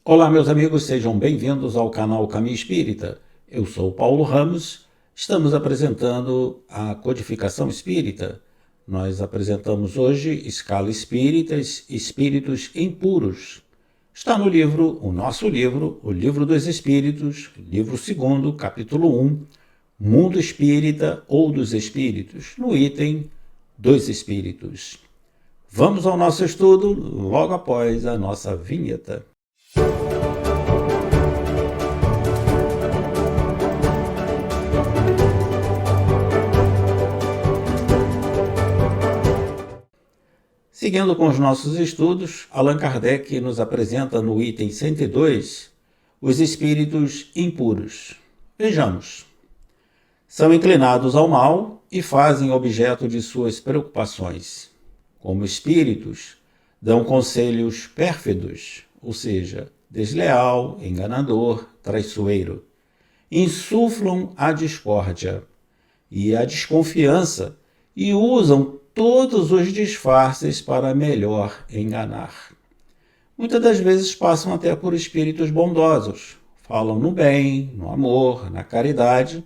Olá, meus amigos, sejam bem-vindos ao canal Caminho Espírita. Eu sou Paulo Ramos. Estamos apresentando a codificação espírita. Nós apresentamos hoje Escala Espíritas, Espíritos Impuros. Está no livro, o nosso livro, o Livro dos Espíritos, livro 2, capítulo 1, Mundo Espírita ou dos Espíritos, no item dos Espíritos. Vamos ao nosso estudo logo após a nossa vinheta. Seguindo com os nossos estudos, Allan Kardec nos apresenta no item 102 os espíritos impuros. Vejamos. São inclinados ao mal e fazem objeto de suas preocupações. Como espíritos, dão conselhos pérfidos, ou seja, desleal, enganador, traiçoeiro. Insuflam a discórdia e a desconfiança e usam todos os disfarces para melhor enganar. Muitas das vezes passam até por espíritos bondosos, falam no bem, no amor, na caridade,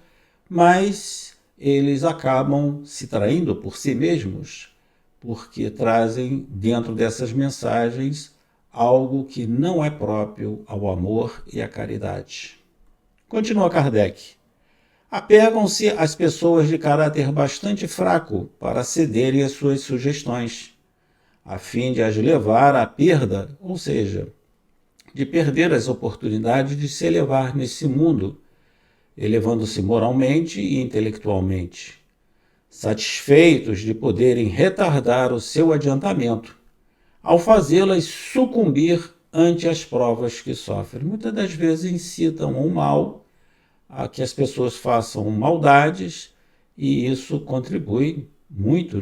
mas eles acabam se traindo por si mesmos, porque trazem dentro dessas mensagens algo que não é próprio ao amor e à caridade. Continua Kardec. Apegam-se às pessoas de caráter bastante fraco para cederem às suas sugestões, a fim de as levar à perda, ou seja, de perder as oportunidades de se elevar nesse mundo, elevando-se moralmente e intelectualmente, satisfeitos de poderem retardar o seu adiantamento, ao fazê-las sucumbir ante as provas que sofrem. Muitas das vezes incitam o mal, a que as pessoas façam maldades, e isso contribui muito,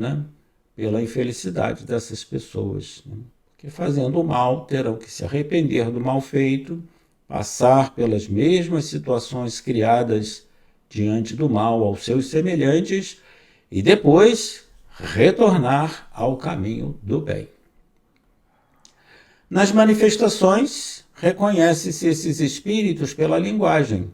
pela infelicidade dessas pessoas. Porque fazendo o mal, terão que se arrepender do mal feito, passar pelas mesmas situações criadas diante do mal aos seus semelhantes e depois retornar ao caminho do bem. Nas manifestações, reconhece-se esses espíritos pela linguagem.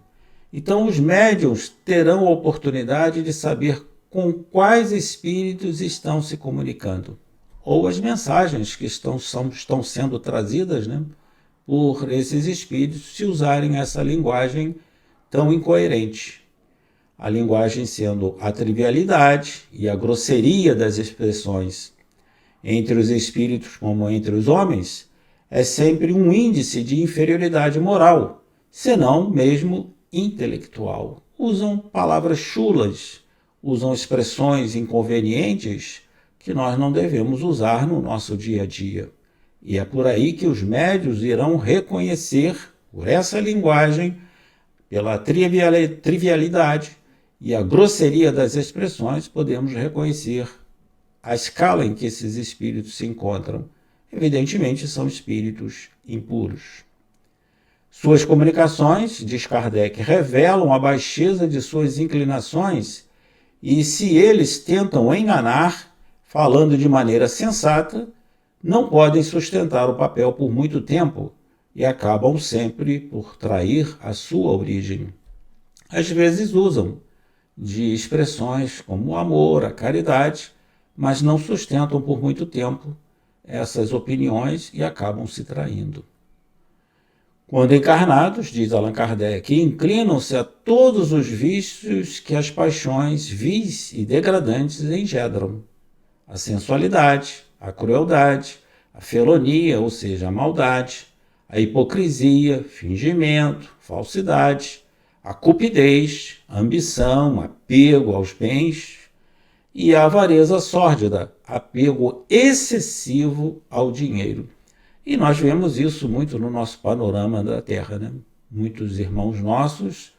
Então, os médiuns terão a oportunidade de saber com quais espíritos estão se comunicando, ou as mensagens que estão sendo trazidas por esses espíritos, se usarem essa linguagem tão incoerente. A linguagem sendo a trivialidade e a grosseria das expressões entre os espíritos como entre os homens, é sempre um índice de inferioridade moral, senão mesmo intelectual. Usam palavras chulas, usam expressões inconvenientes que nós não devemos usar no nosso dia a dia. E é por aí que os médiuns irão reconhecer, por essa linguagem, pela trivialidade e a grosseria das expressões, podemos reconhecer a escala em que esses espíritos se encontram. Evidentemente, são espíritos impuros. Suas comunicações, diz Kardec, revelam a baixeza de suas inclinações e, se eles tentam enganar, falando de maneira sensata, não podem sustentar o papel por muito tempo e acabam sempre por trair a sua origem. Às vezes usam de expressões como o amor, a caridade, mas não sustentam por muito tempo essas opiniões e acabam se traindo. Quando encarnados, diz Allan Kardec, inclinam-se a todos os vícios que as paixões vis e degradantes engendram. A sensualidade, a crueldade, a felonia, ou seja, a maldade, a hipocrisia, fingimento, falsidade, a cupidez, a ambição, apego aos bens e a avareza sórdida, apego excessivo ao dinheiro. E nós vemos isso muito no nosso panorama da Terra, Muitos irmãos nossos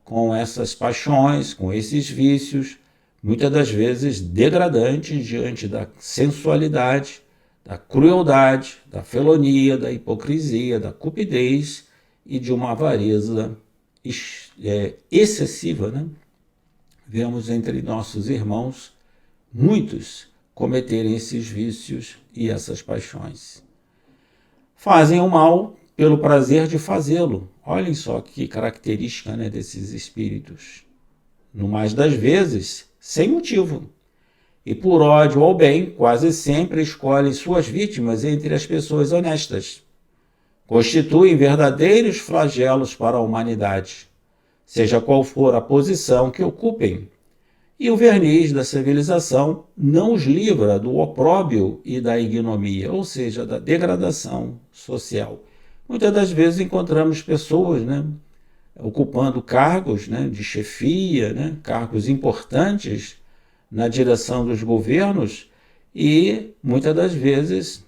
com essas paixões, com esses vícios, muitas das vezes degradantes diante da sensualidade, da crueldade, da felonia, da hipocrisia, da cupidez e de uma avareza excessiva, Vemos entre nossos irmãos muitos cometerem esses vícios e essas paixões. Fazem o mal pelo prazer de fazê-lo. Olhem só que característica, né, desses espíritos. No mais das vezes, sem motivo. E por ódio ao bem, quase sempre escolhem suas vítimas entre as pessoas honestas. Constituem verdadeiros flagelos para a humanidade, seja qual for a posição que ocupem. E o verniz da civilização não os livra do opróbrio e da ignomia, ou seja, da degradação social. Muitas das vezes encontramos pessoas, né, ocupando cargos, né, de chefia, né, cargos importantes na direção dos governos e muitas das vezes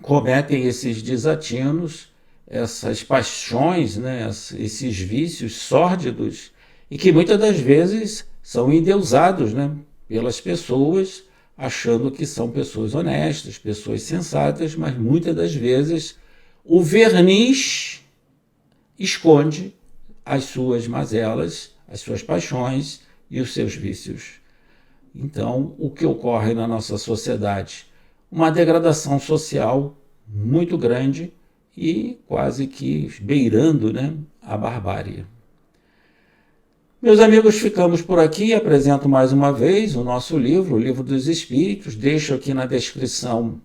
cometem esses desatinos, essas paixões, né, esses vícios sórdidos e que muitas das vezes são endeusados, né, pelas pessoas, achando que são pessoas honestas, pessoas sensatas, mas muitas das vezes o verniz esconde as suas mazelas, as suas paixões e os seus vícios. Então, o que ocorre na nossa sociedade? Uma degradação social muito grande e quase que beirando, né, a barbárie. Meus amigos, ficamos por aqui. Apresento mais uma vez o nosso livro, o Livro dos Espíritos. Deixo aqui na descrição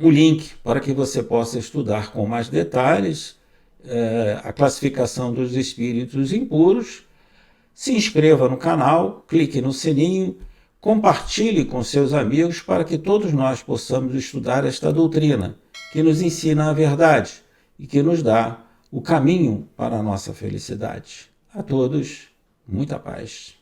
o link para que você possa estudar com mais detalhes a classificação dos espíritos impuros. Se inscreva no canal, clique no sininho, compartilhe com seus amigos para que todos nós possamos estudar esta doutrina que nos ensina a verdade e que nos dá o caminho para a nossa felicidade. A todos, muita paz.